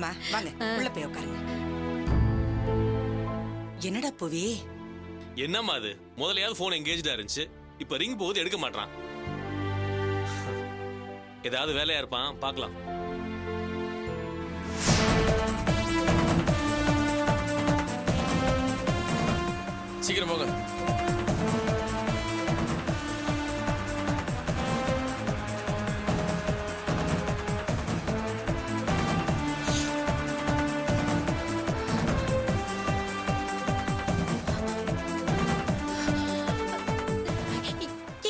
வாங்கம்மா வாங்க உள்ள போய் உட்காருங்க. என்னடா புவி? என்னம்மா அது? முதலையாவது போன் எங்கேஜா இருந்துச்சு, இப்ப ரிங் போகுது எடுக்க மாட்டான். ஏதாவது வேலையா இருப்பான், பார்க்கலாம். சீக்கிரம் போங்க.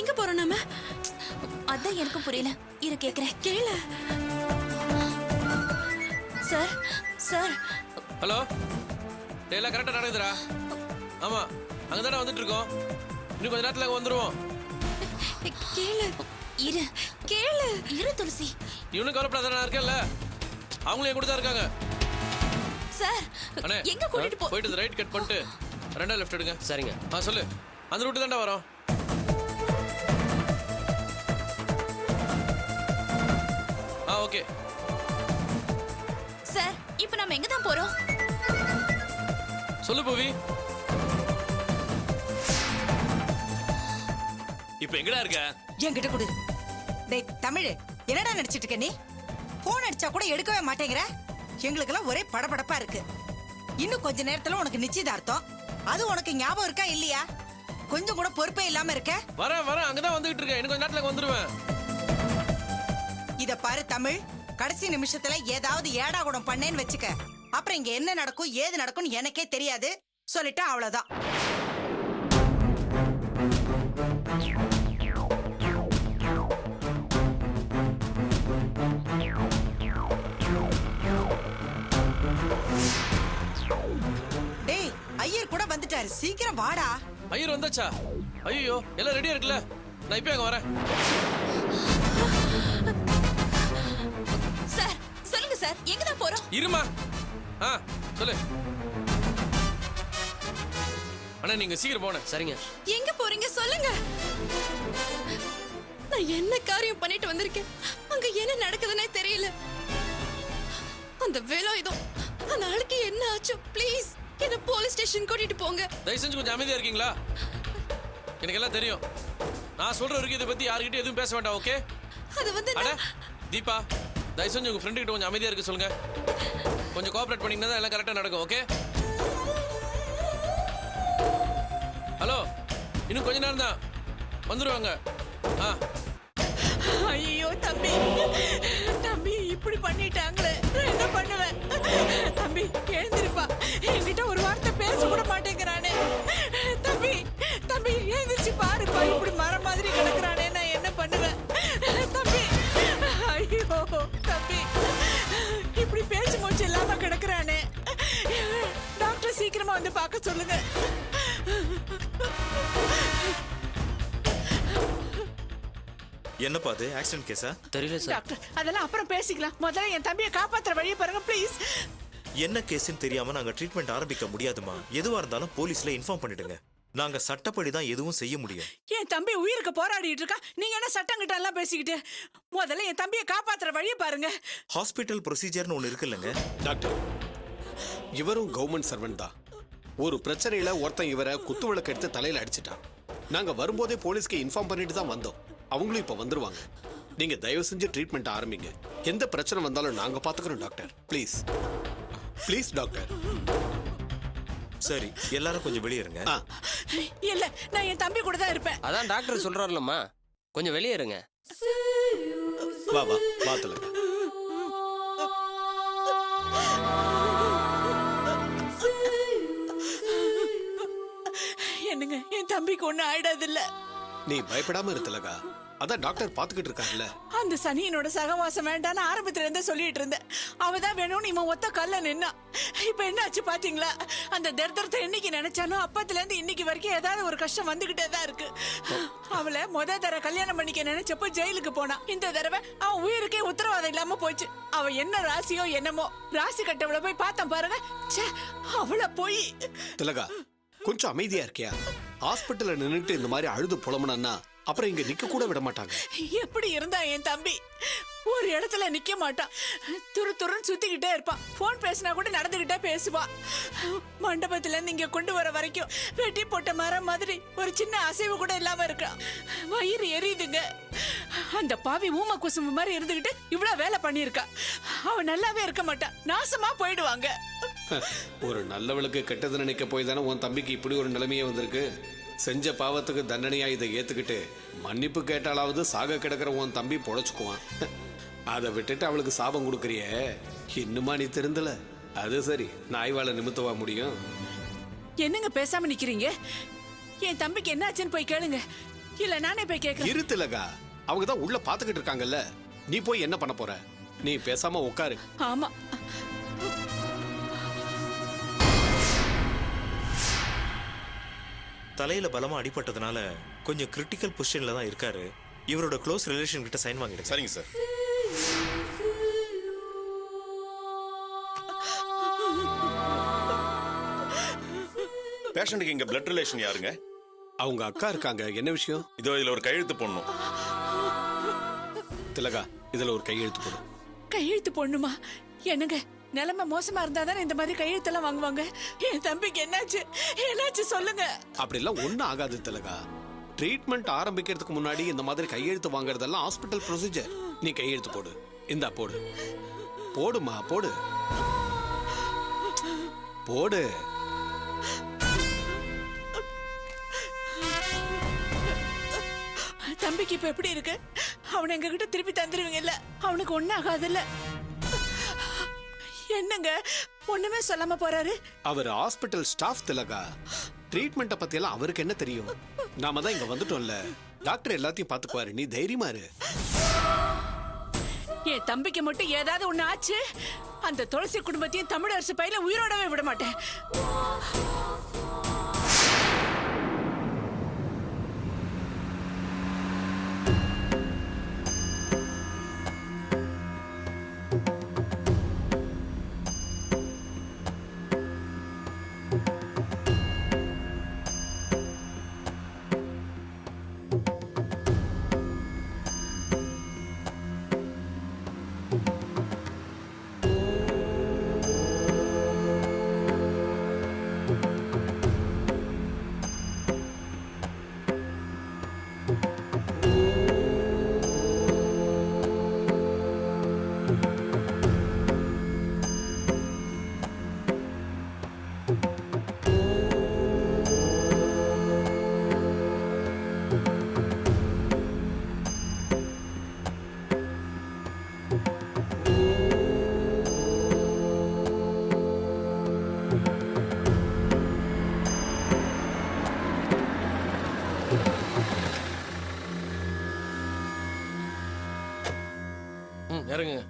எங்க போறோம் நாம? அதான் எனக்கும் புரியல. இரு கேக்குறேன். கேளு. Sir sir. ஹலோ, எல்லாம் கரெக்டா நடக்குதுடா? ஆமா, அங்கதானே வந்துட்டு இருக்கோம். இன்னும் கொஞ்ச நேரத்துல வந்துருவோம். கேளு. இரு கேளு. இரு துளசி. இவனும் கவலைப்படாத, நான் இருக்கேன்ல. அவங்களும் என் கூட தான் இருக்காங்க. சார் அண்ணே, எங்க கூட்டிட்டு போயிட்டு ரைட் கட் பண்ணிட்டு ரெண்டா லெஃப்ட் எடுங்க. சரிங்க. சொல்லு. அந்த ரூட்டு தான்டா வரோம். Okay sir. இப்போ நாம எங்க தான் போறோம்? சொல்லு பூவி. இப்ப எங்கடா இருக்க? என்கிட்ட கொடு. டேய் தமிழ், என்னடா நடிச்சிட்டு இருக்க நீ? போன் அடிச்சா கூட எடுக்கவே மாட்டேங்கிற. எங்களுக்கெல்லாம் ஒரே படபடப்பா இருக்கு. இன்னும் கொஞ்ச நேரத்துல உனக்கு நிச்சயதார்த்தம். அது உனக்கு ஞாபகம் இருக்கா இல்லையா? கொஞ்சம் கூட பொறுப்பே இல்லாம இருக்க. வரேன் அங்கதான் வந்துகிட்டு இருக்கேன். இன்னும் கொஞ்ச நேரத்துல வந்துருவேன். இத பாரு தமிழ், கடைசி நிமிஷத்துல ஏதாவது ஏடா குடம் பண்ணேன்னு வச்சுக்க, அப்புறம் இங்க என்ன நடக்கும் ஏது நடக்கும்னு எனக்கே தெரியாது. சொல்லிட்டா அவ்வளவுதான். டேய், ஐயர் கூட வந்துட்டாரு, சீக்கிரம் வாடா. ஐயர் வந்தாச்சா? ஐயோ, எல்லாம் ரெடியா இருக்குல்ல? நான் இப்ப அங்க வரேன். சார் சொல்லுங்க சார், எங்க தான் போறோம்? இருமா. சொல்லு. அண்ணா, நீங்க சீக்கிரம் போன. சரிங்க. எங்க போறீங்க சொல்லுங்க. நான் என்ன காரியம் பண்ணிட்டு வந்திருக்கேன், அங்க என்ன நடக்குதுன்னே தெரியல. அந்த வேலாயுதம், அந்த ஆளுக்கு என்ன ஆச்சு? ப்ளீஸ் என்ன போலீஸ் ஸ்டேஷன் கூட்டிட்டு போங்க. தயவு செஞ்சு கொஞ்சம் அமைதியா இருக்கீங்களா? எனக்கு எல்லாம் தெரியும். நான் சொல்ற வரைக்கும் இதை பத்தி யாருக்கிட்ட எதுவும் பேச வேண்டாம், ஓகே? அது வந்து அட தீபா, தயவு செஞ்சு உங்க ஃப்ரெண்டு கிட்ட கொஞ்சம் அமைதியா இருக்க சொல்லுங்க. கொஞ்சம் கோஆபரேட் பண்ணீங்கன்னா தான் எல்லாம் கரெக்டா நடக்கும், ஓகே? ஹலோ, இன்னும் கொஞ்ச நேரம் தான் வந்துருவாங்க. ஐயோ தம்பி, தம்பி இப்படி பண்ணிட்டாங்களே, நான் என்ன பண்ணுவேன்? தம்பி எழுந்திருப்பா, என்கிட்ட ஒரு வார்த்தை பேச கூட மாட்டேங்கிறானே. தம்பி தம்பி எழுந்திருச்சு பாருப்பா, இப்படி மரம் மாதிரி கிடக்குறானே, நான் என்ன பண்ணுவேன்? தம்பி, ஐயோ தம்பி, இப்படி பேச்சு மூச்சு இல்லாம கிடக்குறானே. டாக்டர் சீக்கிரமா வந்து பார்க்க சொல்லுங்க. என்னப்பா அது? ஆக்சிடென்ட் கேஸா? தெரியல சார். டாக்டர் அதெல்லாம் அப்புறம் பேசிக்கலாம். முதல்ல என் தம்பியை காப்பாத்துற வழியை பாருங்க ப்ளீஸ். என்ன கேஸ்ன்னு தெரியாம நாங்க ட்ரீட்மெண்ட் ஆரம்பிக்க முடியாதுமா. எதுவா இருந்தாலும் போலீஸ்ல இன்ஃபார்ம் பண்ணிடுங்க. நாங்க சட்டப்படி தான் எதுவும் செய்ய முடியும். என் தம்பி உயிருக்கு போராடிட்டு இருக்கா, நீங்க என்ன சட்டம் கிட்ட எல்லாம் பேசிக்கிட்டு? முதல்ல என் தம்பியை காப்பாத்துற வழியை பாருங்க. ஹாஸ்பிட்டல் ப்ரொசீஜர்னு ஒன்னு இருக்குல்லங்க டாக்டர். இவரும் கவர்மெண்ட் சர்வெண்ட் தான். ஒரு பிரச்சனையில ஒருத்தன் இவரை குத்து விளக்கு எடுத்து தலையில அடிச்சிட்டான். நாங்க வரும்போதே போலீஸ்க்கு இன்ஃபார்ம் பண்ணிட்டு தான் வந்தோம். அவங்களும் இப்ப வந்துருவாங்க. நீங்க தயவு செஞ்சு ட்ரீட்மெண்ட் ஆரம்பிங்க. எந்த பிரச்சனை வந்தாலும் நாங்க பாத்துக்கிறோம் டாக்டர். Please please doctor. சரி, எல்லாரும் கொஞ்சம் வெளியே இருங்க. இல்ல, நான் என் தம்பி கூட தான் இருப்பேன். அதான் டாக்டர் சொல்றாருலம்மா, கொஞ்சம் வெளியே இருங்க. வா வா பாத்துலங்க. என்னங்க, என் தம்பிக்கு ஒண்ணு ஆயிடாது இல்ல? நீ பயப்படாம இருத்தலகா, அதான் டாக்டர் பாத்துக்கிட்டு இருக்காருல்ல. அந்த சனியனோட சகவாசம் வேண்டான்னு ஆரம்பத்துல இருந்தே சொல்லிட்டு இருந்தேன். அவதான் வேணும்னு இவன் ஒத்த கல்ல நின்னா. இப்ப என்ன ஆச்சு பாத்தீங்களா? அந்த தரித்திரத்தை என்னைக்கு நினைச்சானோ அப்பத்துல இருந்து இன்னைக்கு வரைக்கும் ஏதாவது ஒரு கஷ்டம் வந்துகிட்டே தான் இருக்கு. அவளை தடவை கல்யாணம் பண்ணிக்க நினைச்சப்போ ஜெயிலுக்கு போனா. இந்த தடவை அவன் உயிருக்கே உத்தரவாதம் இல்லாம போச்சு. அவ என்ன ராசியோ என்னமோ, ராசி கட்டவளை போய் பார்த்தேன் பாருங்க. அவளை போய். திலகா, கொஞ்சம் அமைதியா இருக்கியா? ஹாஸ்பிட்டல்ல நின்னுட்டு இந்த மாதிரி அழுது புலம்புனா அப்புறம் இங்க நிக்க கூட விட மாட்டாங்க. எப்படி இருந்தா என் தம்பி ஒரு இடத்துல நிக்க மாட்டான். துரு துருன்னு சுத்திக்கிட்டே இருப்பான். போன் பேசினா கூட நடந்துகிட்டே பேசுவான். மண்டபத்துல இருந்து இங்க கொண்டு வர வரைக்கும் வெட்டி போட்ட மரம் மாதிரி ஒரு சின்ன அசைவு கூட இல்லாம இருக்கான். வயிறு எரியுதுங்க. அந்த பாவி ஊம குசும்பு மாதிரி இருந்துகிட்டு இவ்வளவு வேலை பண்ணியிருக்கா. அவன் நல்லாவே இருக்க மாட்டான். நாசமா போயிடுவாங்க. ஒரு நல்லவளுக்கு கெட்டது நினைக்க போய் தானே உன் தம்பிக்கு இப்படி ஒரு நிலைமையே வந்திருக்கு. செஞ்ச பாவத்துக்கு தண்டனையா இதை ஏத்துக்கிட்டு மன்னிப்பு கேட்டாலாவது சாக கிடக்கிற உன் தம்பி பொழைச்சுக்குவான். அதை விட்டுட்டு அவளுக்கு சாபம் கொடுக்கறியே, இன்னுமா நீ திருந்தல? அது சரி, நாய்வால நிமித்தவா முடியும்? என்னங்க பேசாம நிக்கிறீங்க? என் தம்பிக்கு என்னாச்சுன்னு போய் கேளுங்க. இல்ல நானே போய் கேட்கிறேன். இரு திலகா, அவங்க தான் உள்ள பாத்துக்கிட்டு இருக்காங்கல்ல. நீ போய் என்ன பண்ண போற? நீ பேசாம உட்காரு. ஆமா, தலையில பலமா அடிபட்டதுனால கொஞ்சம் கிரிட்டிக்கல் பொசிஷன்ல தான் இருக்காரு. இவரோட க்ளோஸ் ரிலேஷன் கிட்ட சைன் வாங்கிடுங்க. சரிங்க சார். பேஷண்ட்டுக்கு இங்க பிளட் ரிலேஷன் யாருங்க? அவங்க அக்கா இருக்காங்க. என்ன விஷயம்? இதோ இதுல ஒரு கையெழுத்து போடணும். திலகா, இதுல ஒரு கையெழுத்து போடு. கையெழுத்து பொண்ணுமா? என்னங்க நிலைமை மோசமா இருந்தா தானே இந்த மாதிரி கையெழுத்தெல்லாம் வாங்குவாங்க. என் தம்பிக்கு என்னாச்சு? என்னாச்சு சொல்லுங்க. அப்படிலாம் ஒன்றும் ஆகாது திலகா. ட்ரீட்மெண்ட் ஆரம்பிக்கிறதுக்கு முன்னாடி இந்த மாதிரி கையெழுத்து வாங்குறதெல்லாம் ஹாஸ்பிட்டல் ப்ரொசீஜர். நீ கையெழுத்து போடு. இந்தா போடு. போடுமா, போடு போடு. தம்பிக்கு இப்ப எப்படி இருக்கு? அவனை எங்க கிட்ட திருப்பி தந்துருவீங்கல்ல? அவனுக்கு ஒன்னும் ஆகாதுல்ல? என்னங்க ஒண்ணுமே சொல்லாம போறாரு? அவர் ஹாஸ்பிட்டல் ஸ்டாஃப் திலகா. ட்ரீட்மெண்ட்டை பத்தி எல்லாம் அவருக்கு என்ன தெரியும்? நாம தான் இங்க வந்துட்டோம்ல. டாக்டர் எல்லாத்தையும் பாத்துக்குவாரு. நீ தைரியமா இரு. என் தம்பிக்கு மட்டும் ஏதாவது ஒண்ணு ஆச்சு, அந்த துளசி குடும்பத்தையும் தமிழரசு பையில உயிரோடவே விட மாட்டேன். இறங்குங்க.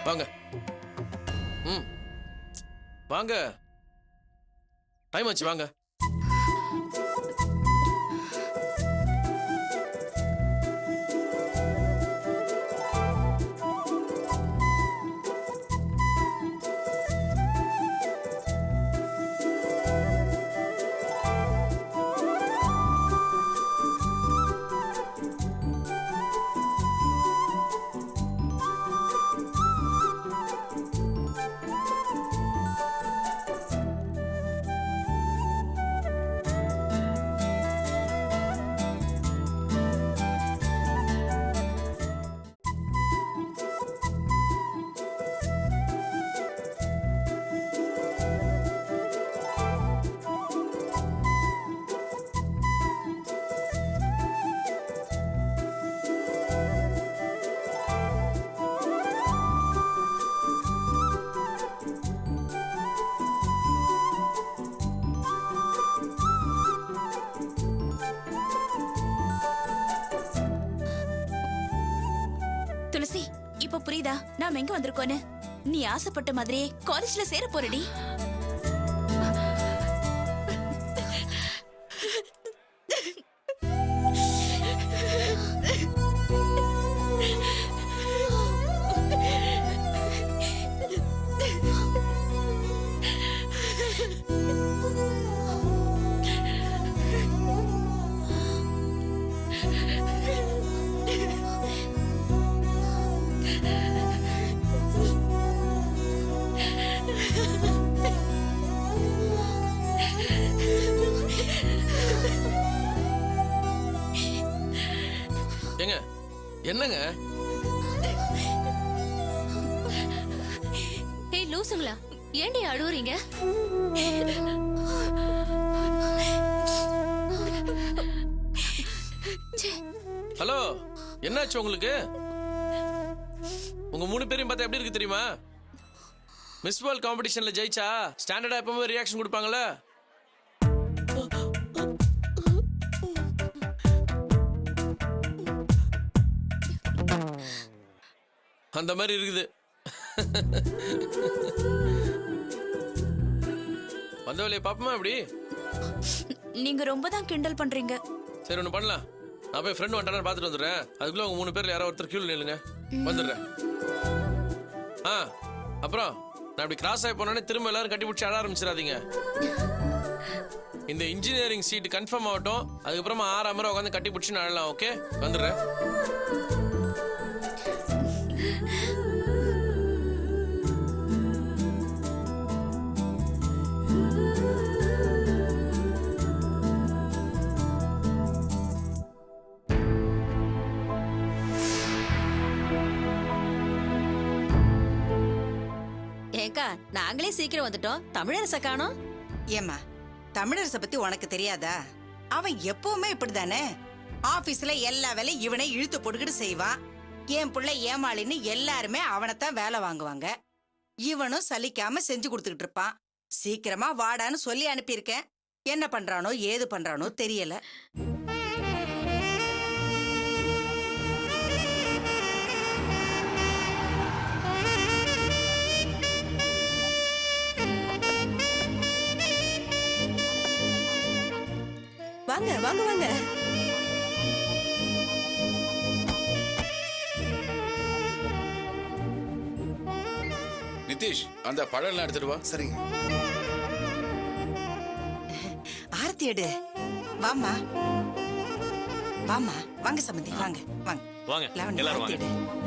வாங்க. வாங்க, டைம் ஆச்சு. வாங்க. துளசி இப்ப புரியுதா நாம எங்க வந்திருக்கோன்னு? நீ ஆசைப்பட்ட மாதிரியே காலேஜ்ல சேர போறடி. ஏங்க என்னங்க? ஏய் லூசுங்களா, ஏண்டி அழுவுறீங்க? ஹலோ, என்னாச்சு உங்களுக்கு? உங்க 3 பேரையும் பார்த்தா எப்படி இருக்கு தெரியுமா? மிஸ் வேர்ல்ட் காம்படிஷன்ல ஜெயிச்சா ஸ்டாண்டர்டா எப்பவுமே ரியாக்ஷன் கொடுப்பாங்கல்ல, அந்த மாதிரி இருக்குது. வந்த வேலையை பாப்போமா அப்படி? நீங்க ரொம்ப தான் கிண்டல் பண்றீங்க. சரி ஒன்று பண்ணலாம், நான் போய் ஃப்ரெண்ட் வந்துட்டானு பார்த்துட்டு வந்துடுறேன். அதுக்குள்ள உங்க 3 பேர்ல யாரோ ஒருத்தர் கியூல நில்லுங்க, வந்துடுறேன். அப்புறம் நான் இப்படி கிராஸ் ஆகி போனோடனே திரும்ப எல்லாரும் கட்டி பிடிச்சி அழ ஆரம்பிச்சிடாதீங்க. இந்த இன்ஜினியரிங் சீட் கன்ஃபார்ம் ஆகட்டும், அதுக்கப்புறமா 6 முறை உட்காந்து கட்டி பிடிச்சி அழலாம். ஓகே, வந்துடுறேன். ஏக்கா நாங்களே சீக்கிரம் வந்துட்டோம், தமிழரச காணோம். ஏம்மா, தமிழரச பத்தி உனக்கு தெரியாதா? அவன் எப்பவுமே இப்படிதானே. ஆபீஸ்ல எல்லா வேலையும் இவனை இழுத்து போட்டுக்கிட்டு செய்வான். என் பிள்ளை ஏமாளின்னு எல்லாருமே அவனைத்தான் வேலை வாங்குவாங்க. இவனும் சலிக்காம செஞ்சு கொடுத்துக்கிட்டு இருப்பான். சீக்கிரமா வாடான்னு சொல்லி அனுப்பியிருக்கேன். என்ன பண்றானோ ஏது பண்றானோ தெரியல. வாங்க வாங்க வாங்க. நிதிஷ், அந்த பழம் எல்லாம் எடுத்துட்டு வா. சரிங்க. ஆரத்தி எடு. வாமா வாமா, வாங்க சம்பந்தி, வாங்க வாங்க வாங்க லாவண்யா, எல்லாரும் ஆரத்தி வாங்க. எடு.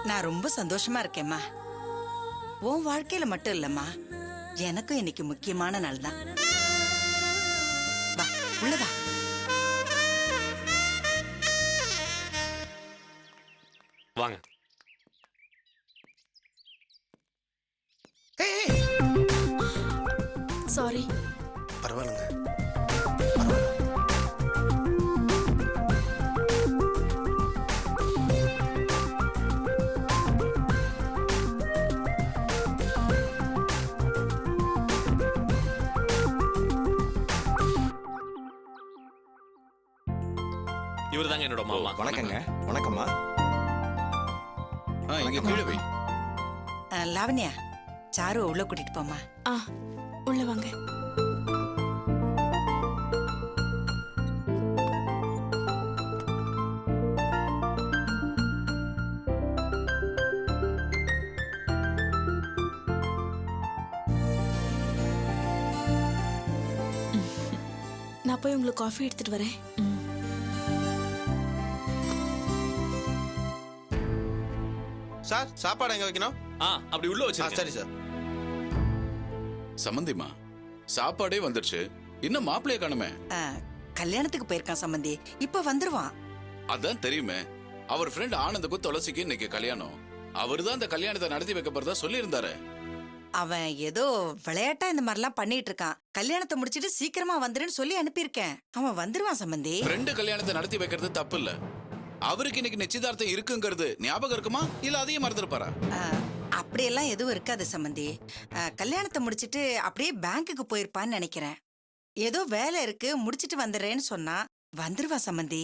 நான் ரொம்ப சந்தோஷமா இருக்கேம்மா. உன் வாழ்க்கையில மட்டும் இல்லம்மா, எனக்கும் இன்னைக்கு முக்கியமான நாள் தான். வா உள்ள வா. வாங்க. சாரி. பரவாயில்லைங்க. இவர் தாங்க என்னோட மாமா. வணக்கங்க. வணக்கம்மா. இங்க கீழே வை. லாவண்யா, சாரு உள்ள கூட்டிட்டு போமா. உள்ள வாங்க. நான் போய் உங்களுக்கு காஃபி எடுத்துட்டு வரேன். சார் சாப்பாடு எங்க வைக்கணும்? அப்படி உள்ள வச்சு சரி சார். சம்மந்திமா சாப்பாடே வந்துருச்சு, இன்னும் மாப்பிள்ளைய காணுமே. ஆ, கல்யாணத்துக்கு போயிருக்கான் சம்பந்தி, இப்ப வந்துருவான். அதான் தெரியுமே, அவர் ஃப்ரெண்ட் ஆனந்துக்கும் துளசிக்கு இன்னைக்கு கல்யாணம். அவர்தான் அந்த கல்யாணத்தை நடத்தி வைக்க போறதா சொல்லியிருந்தாரு. அவன் ஏதோ விளையாட்டா இந்த மாதிரிலாம் பண்ணிட்டு இருக்கான். கல்யாணத்தை முடிச்சிட்டு சீக்கிரமா வந்துருன்னு சொல்லி அனுப்பியிருக்கேன். அவன் வந்துருவான் சம்பந்தி. ஃப்ரெண்டு கல்யாணத்தை நடத்தி வைக்கிறது தப்பு இல்ல. அவருக்கு இன்னைக்கு நிச்சயதார்த்தம் இருக்குங்கிறது ஞாபகம் இருக்குமா, இல்ல அதையும் மறந்துருப்பாரா? அப்படியெல்லாம் எதுவும் இருக்காது சம்பந்தி. கல்யாணத்தை முடிச்சிட்டு அப்படியே பேங்க்குக்கு போயிருப்பான்னு நினைக்கிறேன். ஏதோ வேலை இருக்கு, முடிச்சிட்டு வந்துடுறேன்னு சொன்னா வந்துருவா சம்பந்தி.